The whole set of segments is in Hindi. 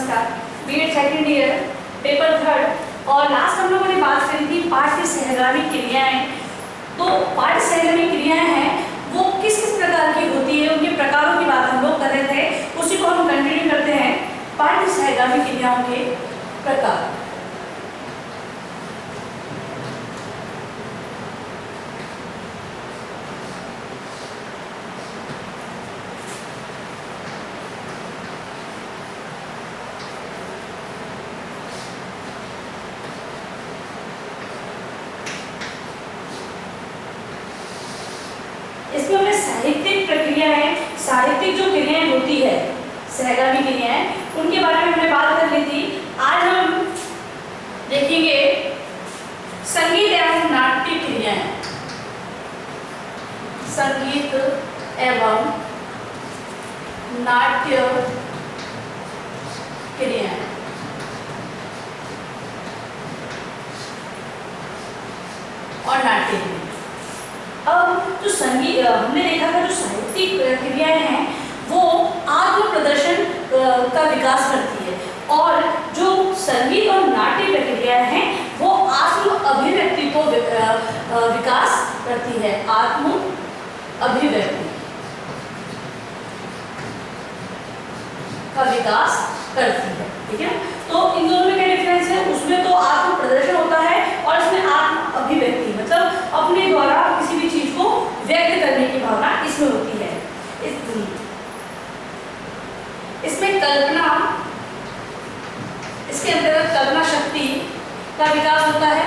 नमस्कार। BEd second year paper third और लास्ट हम लोगों ने बात करी थी पाठ्य सहगामी क्रियाएं। तो पाठ्य सहगामी क्रियाएं हैं वो किस किस प्रकार की होती है, उनके प्रकारों की बात हम लोग कर रहे थे, उसी को हम कंटिन्यू करते हैं। पाठ्य सहगामी क्रियाओं के प्रकार। इसमें हमें साहित्यिक प्रक्रियाएं, साहित्यिक जो क्रियाएं होती है सहगामी क्रियाएं, उनके बारे में हमने बात कर ली थी। आज हम देखेंगे संगीत एवं नाट्य क्रियाएं। संगीत एवं नाट्य क्रियाएं। और नाट्य अब जो संगीत हमने देखा था, जो साहित्यिक क्रियाएं हैं वो आत्म प्रदर्शन का विकास करती है, और जो संगीत और नाट्य प्रक्रियाएं हैं वो आत्म अभिव्यक्ति को विकास करती है। आत्म अभिव्यक्ति का विकास करती है, ठीक है। तो इन दोनों में क्या डिफरेंस है? उसमें तो आत्म प्रदर्शन होता है और इसमें आत्म अभिव्यक्ति मतलब अपने द्वारा किसी भी चीज को व्यक्त करने की भावना इसमें होती है। इसमें कल्पना, इसके अंतर्गत कल्पना शक्ति का विकास होता है।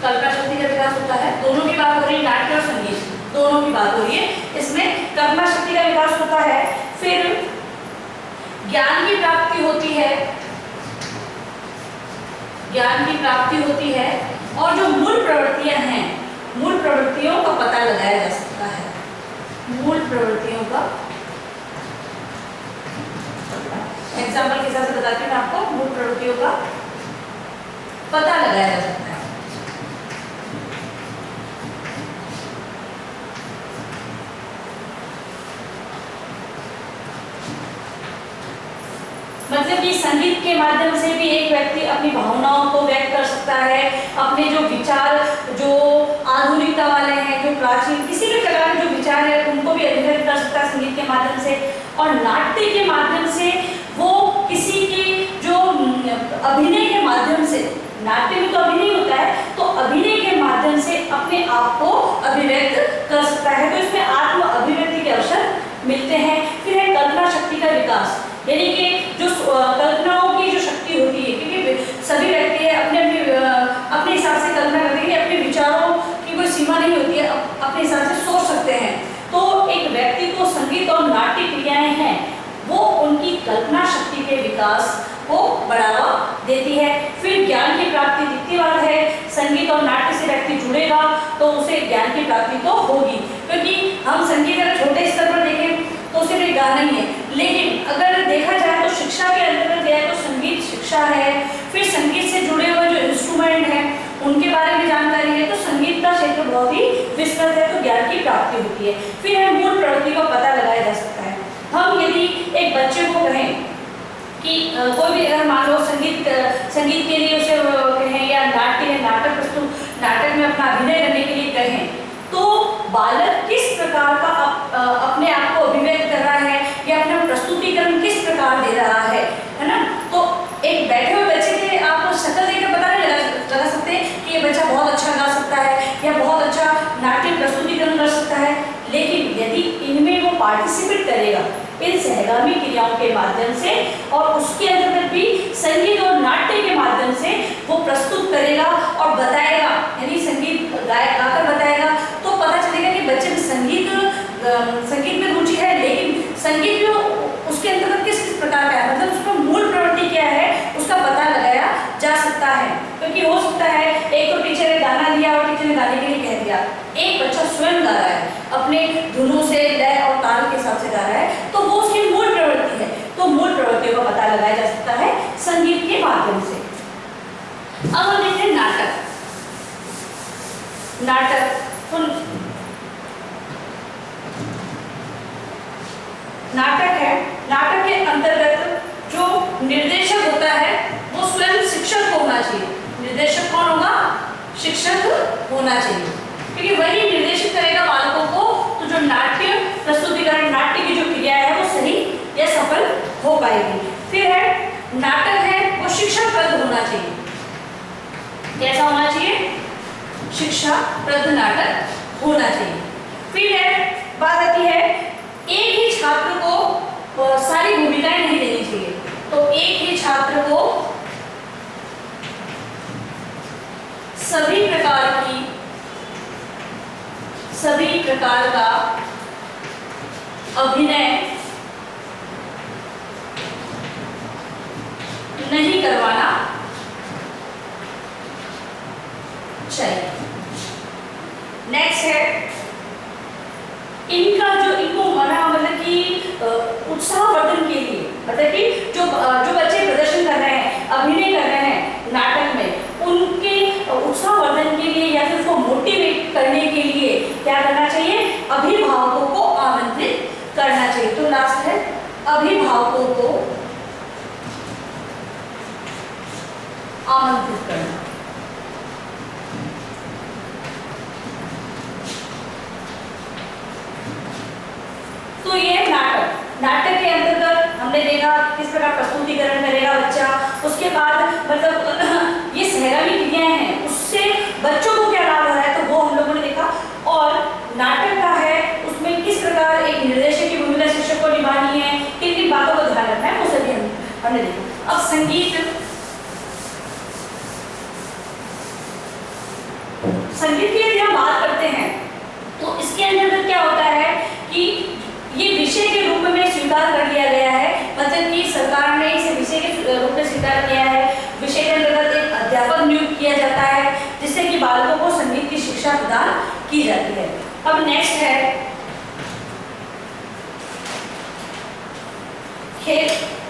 कल्पना शक्ति का विकास होता है। दोनों की बात हो रही है, नाट्य और संगीत दोनों की बात हो रही है। इसमें कल्पना शक्ति का विकास होता है। फिर ज्ञान की प्राप्ति होती है, ज्ञान की प्राप्ति होती है, और जो मूल प्रवृत्तियां हैं, मूल प्रवृत्तियों का पता लगाया जा सकता है। मूल प्रवृत्तियों का एग्जाम्पल के हिसाब से बताती हूँ आपको। मूल प्रवृत्तियों का पता लगाया जा सकता है। मतलब कि संगीत के माध्यम से भी एक व्यक्ति अपनी भावनाओं को व्यक्त कर सकता है, अपने जो विचार, जो आधुनिकता वाले हैं, जो प्राचीन किसी भी प्रकार के जो विचार है उनको भी अभिव्यक्त कर सकता है संगीत के माध्यम से। और नाट्य के माध्यम से वो किसी की जो अभिनय के माध्यम से, नाट्य में तो अभिनय होता है, तो अभिनय के माध्यम से अपने आप को अभिव्यक्त कर सकता है। तो इसमें आत्म अभिव्यक्ति के अवसर मिलते हैं। फिर है कल्पना शक्ति का विकास, यानी कि जो कल्पनाओं की जो शक्ति होती है, क्योंकि सभी व्यक्ति अपने हिसाब से कल्पना करते हैं, अपने विचारों की कोई सीमा नहीं होती है, अपने हिसाब से सोच सकते हैं। तो एक व्यक्ति को संगीत और नाट्य क्रियाएं हैं वो उनकी कल्पना शक्ति के विकास को बढ़ावा देती है। फिर ज्ञान की प्राप्ति, द्वितीय बात है संगीत और नाट्य से व्यक्ति जुड़ेगा तो उसे ज्ञान की प्राप्ति तो होगी, क्योंकि हम संगीत अगर छोटे स्तर पर देखें तो सिर्फ एक गाना ही है, लेकिन अगर देखा जाए तो शिक्षा के अंतर्गत गया तो संगीत शिक्षा है। फिर संगीत से जुड़े हुए जो इंस्ट्रूमेंट हैं उनके बारे में जानकारी है, तो संगीत का क्षेत्र बहुत ही विस्तृत है, तो ज्ञान की प्राप्ति होती है। फिर है मूल प्रवृत्ति का पता लगाया जा सकता है। हम यदि एक बच्चे को कहें कि कोई भी अगर मान लो संगीत के लिए उसे कहें, या नाटक में अपना अभिनय करने के लिए कहें, तो बालक किस प्रकार का अपने आप को अभिव्यक्त कर रहा है या अपना प्रस्तुतिकरण किस प्रकार दे रहा है ना। तो एक बैठे हुए बच्चे के आप शक्ल देखकर पता नहीं लगा सकते कि ये बच्चा बहुत अच्छा गा सकता है या बहुत अच्छा नाट्य प्रस्तुतिकरण कर सकता है, लेकिन यदि इनमें वो पार्टिसिपेट करेगा इन सहगामी क्रियाओं के माध्यम से, और उसके अंतर्गत भी संगीत और नाट्य के माध्यम से वो प्रस्तुत करेगा और बताएगा, यानी संगीत गाकर बताएगा, तो पता चलेगा कि बच्चे में संगीत में रुचि है, लेकिन संगीत में उसके अंतर्गत किस किस प्रकार का है, मतलब उसका मूल प्रवृत्ति क्या है उसका पता लगाया जा सकता है। क्योंकि हो सकता है एक तो टीचर ने गाना दिया और टीचर ने गाने के लिए कह दिया, एक बच्चा स्वयं गा रहा है, अपने धुनों से, लय और ताल के हिसाब से गा रहा है, तो वो उसकी मूल प्रवृत्ति है। तो मूल प्रवृत्तियों का पता लगाया जा सकता है संगीत के माध्यम से। अब हम देखते हैं नाटक। तो नाटक है, नाटक के शिक्षक होना चाहिए, क्योंकि वही निर्देशित करेगा बालकों को, तो जो नाट्य प्रस्तुतिकरण, नाट्य की जो क्रिया है वो सही या सफल हो पाएगी। फिर है नाटक है वो शिक्षाप्रद होना चाहिए। कैसा होना चाहिए? शिक्षाप्रद नाटक होना चाहिए। फिर है बात आती है एक ही छात्र को सारी भूमिकाएं नहीं देनी चाहिए, तो एक ही छात्र को सभी प्रकार का अभिनय नहीं करवाना चाहिए। नेक्स्ट है इनको मना मतलब कि उत्साहवर्धन के लिए, मतलब कि जो बच्चे प्रदर्शन कर रहे हैं, अभिनय कर रहे हैं नाटक में, उनके उत्साहवर्धन के लिए या फिर उसको मोटिवेट करने के लिए क्या करना चाहिए? अभिभावकों को आमंत्रित करना चाहिए। तो लास्ट है अभिभावकों को आमंत्रित करना। तो ये नाटक के अंतर्गत हमने देखा किस प्रकार प्रस्तुतिकरण करेगा बच्चा, उसके बाद मतलब ये सहगामी क्रियाएं हैं, उससे बच्चों को क्या लाभ हो रहा है, तो वो हम लोगों ने देखा। और नाटक का है उसमें किस प्रकार एक निर्देशक की भूमिका शिक्षक को निभानी है, किन किन बातों को ध्यान रखना है, वो सभी हमने देखा। अब संगीत की यदि हम बात करते हैं तो इसके अंतर्गत क्या होता है कि ये विषय के रूप में स्वीकार कर लिया गया है, मतलब कि सरकार ने इसे विषय के रूप में स्वीकार किया है। विषय के अंतर्गत एक अध्यापक नियुक्त किया जाता है जिससे कि बालकों को संगीत की शिक्षा प्रदान की जाती है। अब नेक्स्ट है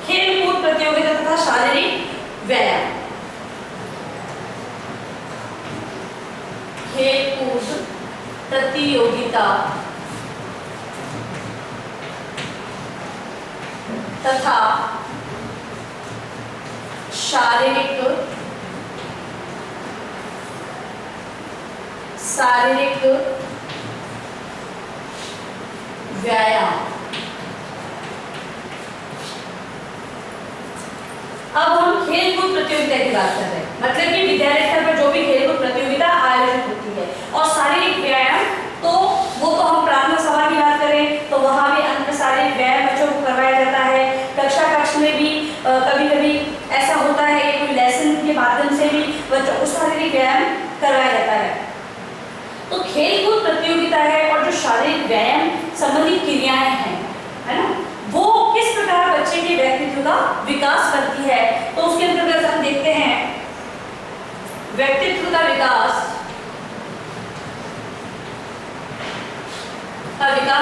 खेल कूद प्रतियोगिता तथा शारीरिक व्यायाम। खेल कूद प्रतियोगिता तथा शारीरिक व्यायाम। अब हम खेल कूद प्रतियोगिता की बात कर रहे हैं, मतलब कि विद्यालय स्तर पर जो भी खेल कूद प्रतियोगिता आयोजित होती है। और शारीरिक व्यायाम तो वो तो हम प्राथमिक सभा की बात करें तो वहां भी अंत में शारीरिक व्यायाम बच्चों को करवाया जाता है। कक्ष में भी कभी कभी ऐसा होता है कि कोई लेसन के माध्यम से भी बच्चों को शारीरिक व्यायाम करवाया जाता है। तो खेल कूद प्रतियोगिता है और जो शारीरिक व्यायाम संबंधी क्रियाएं हैं, है ना, वो किस प्रकार बच्चे के व्यक्तित्व का विकास करती है। तो उसके अंतर्गत हम देखते हैं व्यक्तित्व का विकास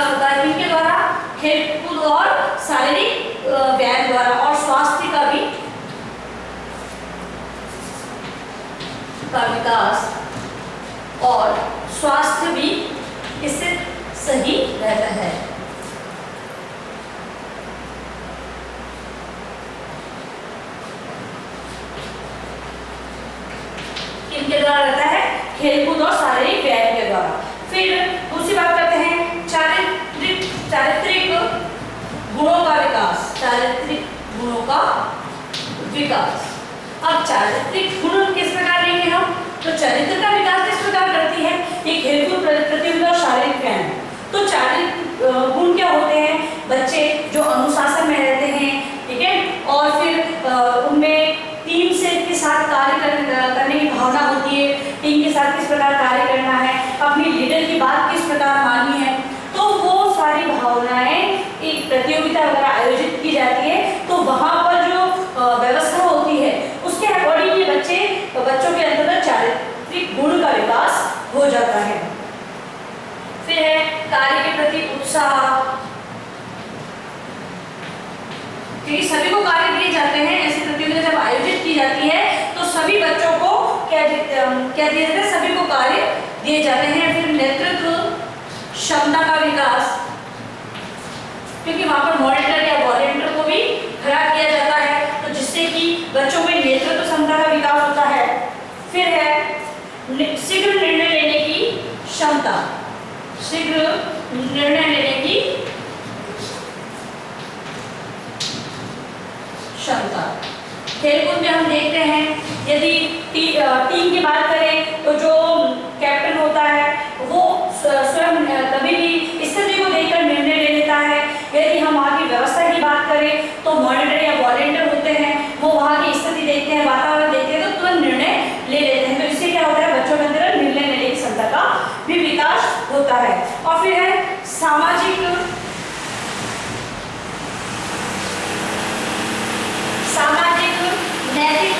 होता है किनके द्वारा? खेलकूद और शारीरिक व्यायाम द्वारा। और स्वास्थ्य का भी विकास और स्वास्थ्य भी इससे सही रहता है। किनके द्वारा रहता है? खेलकूद और शारीरिक व्यायाम के द्वारा। फिर दूसरी बात करते हैं चारित्रिक गुणों का विकास। चारित्रिक गुणों का विकास। अब चारित्रिक गुण किस प्रकार लेंगे हम? तो चरित्र का विकास किस प्रकार करती है ये खेलकूद प्रतियोगिता और शारीरिक व्यायाम। तो चारित्रिक गुण क्या होते हैं? बच्चे जो अनुशासन में रहते हैं, ठीक है, और फिर उनमें टीम से के साथ कार्य करने की भावना होती है, टीम के साथ किस प्रकार कार्य करना है, अपनी लीडर की बात किस प्रकार माननी है। तो वो सारी भावनाएं एक प्रतियोगिता वगैरह आयोजित की जाती है, तो वहां पर जो व्यवस्था होती है उसके अकॉर्डिंग ये बच्चों के अंदर चारित्रिक गुण का विकास हो जाता है। फिर है कार्य के प्रति उत्साह, क्योंकि सभी को कार्य दिए जाते हैं। ऐसी प्रतियोगिता जब आयोजित की जाती है तो सभी बच्चों को क्या दिया जाता है? सभी को कार्य दिए जाते हैं। फिर नेतृत्व क्षमता का विकास, क्योंकि वहां पर मॉनिटर या वॉलंटियर को भी खड़ा किया जाता है, तो जिससे कि बच्चों में नेतृत्व क्षमता का विकास होता है। फिर है शीघ्र निर्णय लेने की क्षमता, शीघ्र निर्णय लेने की क्षमता। खेलकूद में हम देखते हैं, यदि टीम की बात करें तो जो कैप्टन होता है वो स्वयं कभी भी स्थिति को देखकर निर्णय ले लेता है। यदि हम वहाँ की व्यवस्था की बात करें तो मॉनिटर या वॉलेंटियर होते हैं, वो वहाँ की स्थिति देखते हैं, वातावरण देखते हैं, तो तुरंत निर्णय ले लेते हैं। तो इससे क्या होता है, बच्चों के अंदर निर्णय लेने की क्षमता का भी विकास होता है। और फिर है सामाजिक नैतिक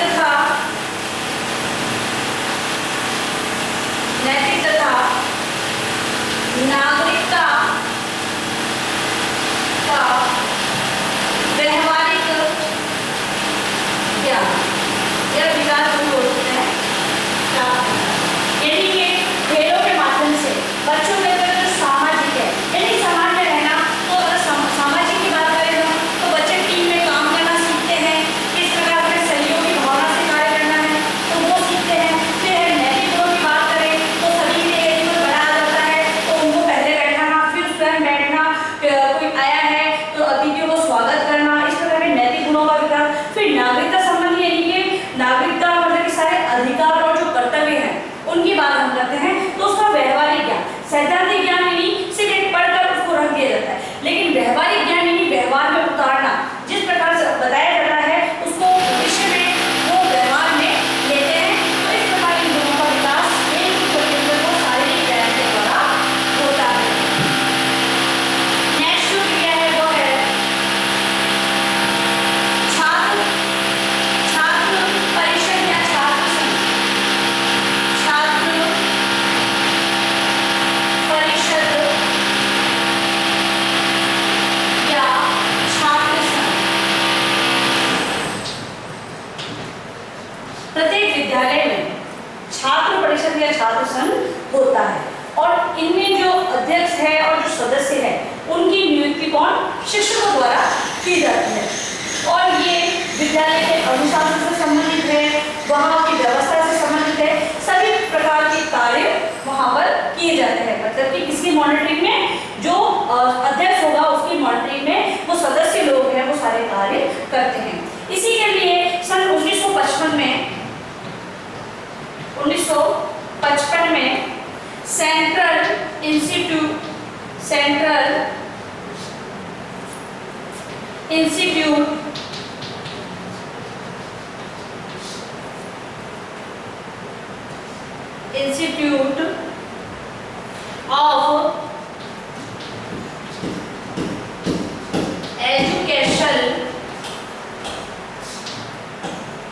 तथा नागरिकता का व्यवहारिक ज्ञान, यह विकास होते हैं। यानी कि खेलों के माध्यम से बच्चों के अंदर जो सामाजिक है, यानी समाज में रहना, तो अगर सामाजिक की बात करें हम तो बच्चे टीम में काम करना सीखते हैं, किस प्रकार अपने सहयोग की भावना से कार्य करना है तो वो सीखते हैं। फिर नैतिक गुणों की बात करें तो सभी के लिए कोई बड़ा आ जाता है तो उनको पहले बैठाना, फिर स्वयं बैठना, कोई आया है तो अतिथियों को स्वागत करना, इस प्रकार के नैतिक गुणों का विकास। फिर नागरिकता संबंधी, यानी कि नागरिकता मतलब कि सारे अधिकार और जो कर्तव्य हैं उनकी बात हम करते हैं, तो उसका व्यवहारिक ज्ञान, सैद्धांतिक ज्ञान यानी सिर्फ एक पढ़कर उसको रख दिया जाता है, लेकिन व्यवहारिक ज्ञान यानी व्यवहार में उतारना, जिस प्रकार से बताया जाता है उसको भविष्य में वो व्यवहार में लेते हैं। तो इस प्रकार इन दोनों का विकास वो शारीरिक ज्ञान के द्वारा होता है। नेक्स्ट जो क्रिया है वो है छात्र परिषद या छात्र संघ, छात्र परिषद या छात्र संघ। प्रत्येक विद्यालय में छात्र परिषद या छात्र संघ होता है और इनमें जो अध्यक्ष है और जो सदस्य है उनकी नियुक्ति कौन, शिक्षकों द्वारा की जाती है। और ये विद्यालय के अनुशासन से संबंधित है, वहाँ की व्यवस्था से संबंधित है, सभी प्रकार के कार्य वहाँ पर किए जाते हैं। मतलब कि किसकी मॉनिटरिंग में, जो अध्यक्ष होगा उसकी मॉनिटरिंग में वो सदस्य लोग हैं वो सारे कार्य करते हैं। इसी के लिए सन 1955 में सेंट्रल इंस्टीट्यूट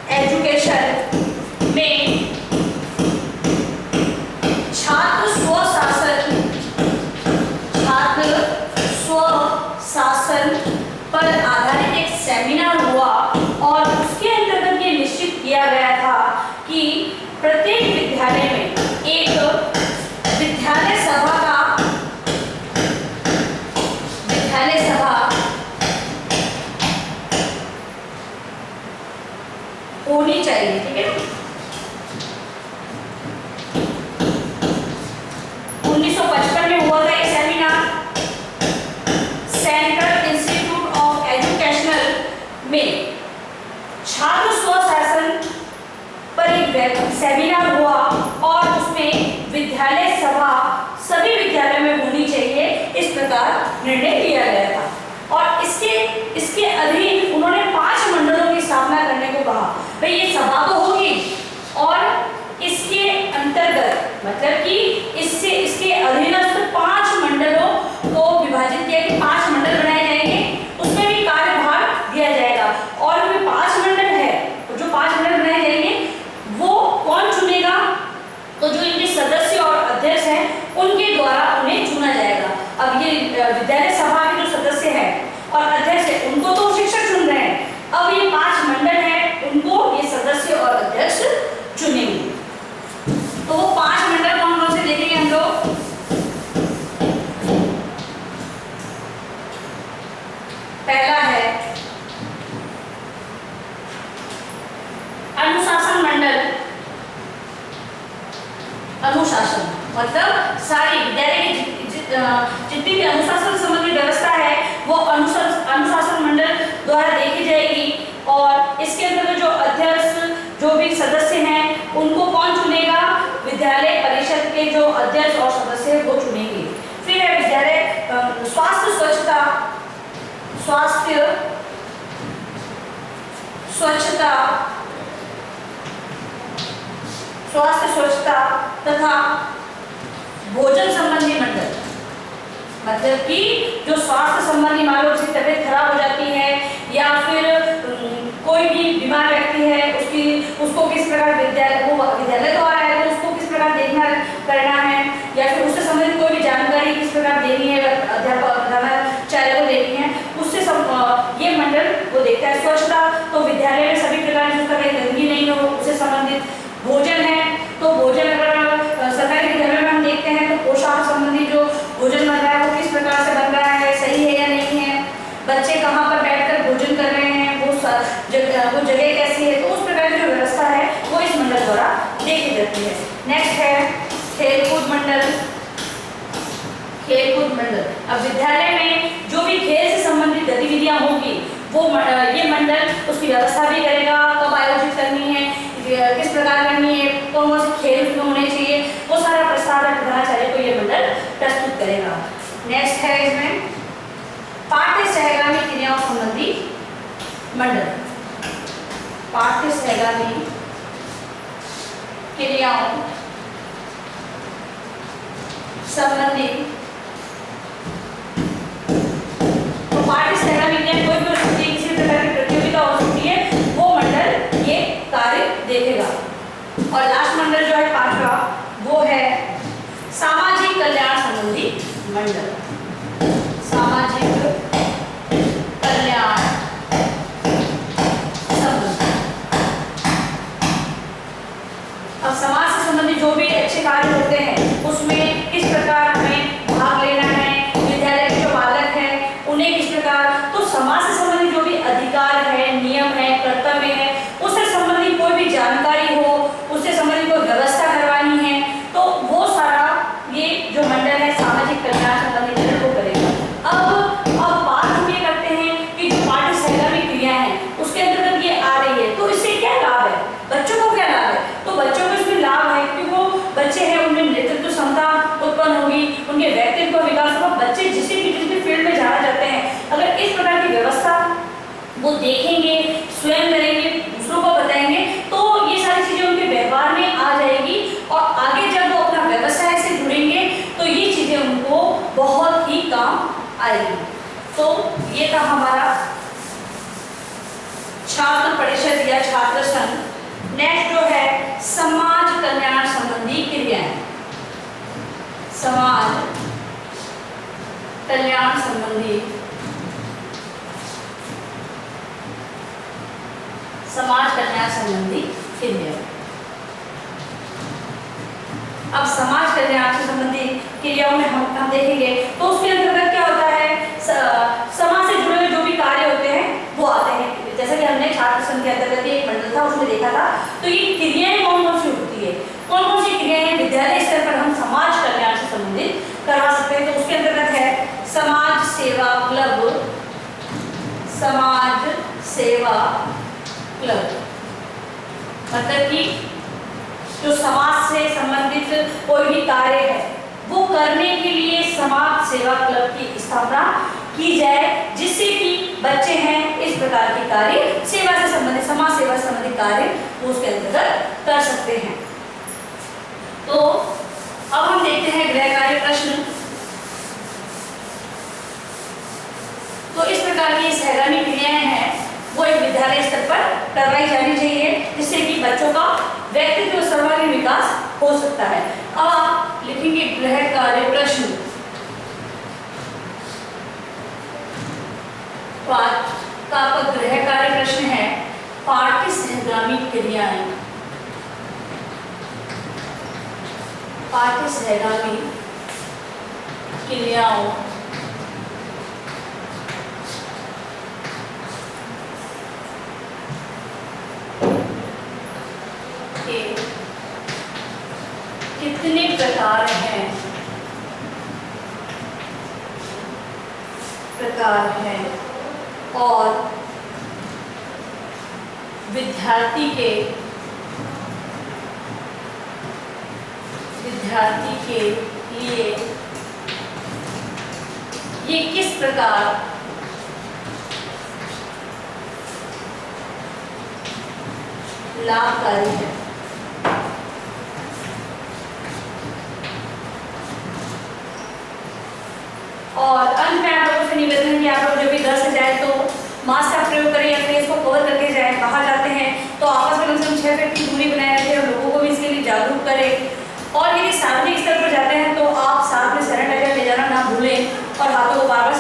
ऑफ एजुकेशन में छात्र स्वशासन पर आधारित एक सेमिनार हुआ और उसके अंतर्गत ये निश्चित किया गया था कि प्रत्येक विद्यालय में एक विद्यालय सभा होनी चाहिए। ठीक है, 1955 में हुआ था ये seminar central institute of educational में। छात्र स्वशासन पर एक सेमिनार हुआ और उसमें विद्यालय सभा सभी विद्यालयों में होनी चाहिए, इस प्रकार निर्णय लिया गया था। और इसके अधीन उन्होंने 5 मंडलों की स्थापना करने को कहा। भाई ये सभा तो होगी और इसके अंतर्गत मतलब कि इसके अधीनस्थ 5 मंडलों को विभाजित किया कि 5 मंडल बनाए जाएंगे, उसमें भी कार्यभार दिया जाएगा। और जो 5 मंडल है, जो 5 मंडल बनाए जाएंगे वो कौन चुनेगा, तो जो इनके सदस्य और अध्यक्ष हैं उनके द्वारा उन्हें चुना जाएगा। अब ये विद्यालय सभा के जो सदस्य हैं और अध्यक्ष है उनको तो सदस्य हैं उनको कौन चुनेगा? विद्यालय परिषद के जो अध्यक्ष और सदस्य हैं वो चुनेंगे। फिर है विद्यालय स्वास्थ्य स्वच्छता, स्वास्थ्य स्वच्छता, स्वास्थ्य स्वच्छता तथा भोजन संबंधी मंडल, मतलब कि जो स्वास्थ्य संबंधी, मान लो उसकी तबीयत खराब हो जाती है या फिर कोई भी बीमार व्यक्ति है, उसको किस प्रकार विद्यालय तो आया है तो उसको किस प्रकार देखना करना है, या फिर उससे संबंधित कोई भी जानकारी किस प्रकार देनी है अध्यापक प्रधानाचार्य को देनी है, उससे ये मंडल वो देखता है। स्वच्छता तो विद्यालय में सभी प्रकार की गंदगी नहीं हो, उससे संबंधित। भोजन है तो भोजन अगर सरकारी विद्यालय में हम देखते हैं तो पोषण संबंधी जो भोजन बन रहा है वो किस प्रकार से बन रहा है, सही है या नहीं है, बच्चे कहाँ पर बैठकर भोजन कर रहे हैं, वो जगह कैसी है, तो उस प्रकार की जो व्यवस्था है वो इस मंडल द्वारा देखी जाती है। नेक्स्ट है खेलकूद मंडल। खेलकूद मंडल, अब विद्यालय में जो भी खेल से संबंधित गतिविधियां होंगी वो ये मंडल उसकी व्यवस्था भी करेगा, कब आयोजित करनी है, किस प्रकार करनी है, कौन कौन से खेल उसमें होने चाहिए, वो सारा प्रस्ताव प्रधानाचार्य को ये मंडल प्रस्तुत करेगा। नेक्स्ट है इसमें पाठ्य सहगामी क्रियाओं संबंधी मंडल। पाठ्य सहगामी क्रियाओं संबंधी, तो पाठ्य सहगामी क्रिया कोई भी हो सकती है, किसी प्रकार की प्रतियोगिता हो सकती है, वो मंडल ये कार्य देखेगा। और लास्ट मंडल जो है पांचवा वो है सामाजिक कल्याण संबंधी मंडल। सामाजिक कल्याण संबंधी, अब समाज से संबंधित जो भी अच्छे कार्य होते हैं उसमें किस प्रकार हमें भाग लेना है, विद्यालय के जो बालक हैं उन्हें किस प्रकार, तो समाज से संबंधित जो भी अधिकार है, नियम है, कर्तव्य है, उससे संबंधित कोई भी जानकारी हो, उससे संबंधित कोई व्यवस्था करवानी है, तो वो सारा ये जो मंडल है सामाजिक कल्याण संबंधी मंडल को करेगा। अब बात हम ये करते हैं कि जो पाठ्य सहगामी क्रिया है उसके अंतर्गत ये आ रही है, तो इससे क्या लाभ है, बच्चों को क्या लाभ है? तो बच्चों को इसमें लाभ है क्योंकि वो बच्चे हैं, उनमें नेतृत्व क्षमता उत्पन्न होगी, उनके व्यक्तित्व विकास होगा। बच्चे जिस भी फील्ड में जाना चाहते हैं, अगर इस प्रकार की व्यवस्था वो देखेंगे, स्वयं करेंगे, दूसरों को बताएंगे, तो ये सारी चीजें उनके व्यवहार में आ जाएगी और आगे जब वो अपना व्यवसाय से जुड़ेंगे तो ये चीजें उनको बहुत ही काम आएगी। तो ये था हमारा छात्र परिषद या छात्र संघ। नेक्स्ट जो है समाज कल्याण संबंधी क्रियाएं। समाज कल्याण संबंधी, समाज कल्याण संबंधी क्रियाएं। अब समाज कल्याण से संबंधित क्रियाओं में हम देखेंगे तो उसके अंतर्गत क्या होता है, समाज से जुड़े हुए जो भी कार्य होते हैं वो आते हैं। जैसा कि हमने छात्र संघ के अंतर्गत एक मंडल था उसमें देखा था, तो ये क्रियाएं कौन कौन सी होती है, कौन कौन सी क्रियाएं विद्यालय स्तर पर हम समाज कल्याण से संबंधित करवा सकते हैं। तो उसके अंतर्गत है समाज सेवा क्लब। समाज सेवा क्लब मतलब कि जो समाज से संबंधित कोई भी कार्य है वो करने के लिए समाज सेवा क्लब की स्थापना की जाए, जिससे कि बच्चे हैं इस प्रकार के कार्य सेवा से संबंधित, समाज सेवा से संबंधित कार्य वो उसके अंतर्गत कर सकते हैं। तो अब हम देखते हैं गृह कार्य प्रश्न। तो इस प्रकार की सहगामी क्रियाएं हैं वो एक विद्यालय स्तर पर करवाई जानी चाहिए, जिससे कि बच्चों का व्यक्तित्व सर्वांगीण विकास हो सकता है। अब आप लिखेंगे गृह कार्य प्रश्न। का गृह कार्य प्रश्न है पाठ्य सहगामी क्रियाएं। पाठ्य सहगामी क्रियाओं के कितने प्रकार हैं? और विद्यार्थी के विद्यार्थी के लिए ये किस प्रकार लाभकारी है। और अंत में आप लोगों से निवेदन है कि आप लोग जब भी घर से जाए तो मास्क का प्रयोग करें या फेस को कवर करके जाए। बाहर जाते हैं तो आपस में कम से कम 6 फीट की दूरी बनाए रखें और लोगों को भी इसके लिए जागरूक करें। और यदि सार्वजनिक स्तर पर जाते हैं तो आप साथ में सैनिटाइजर ले जाना ना भूलें और हाथों को बार-बार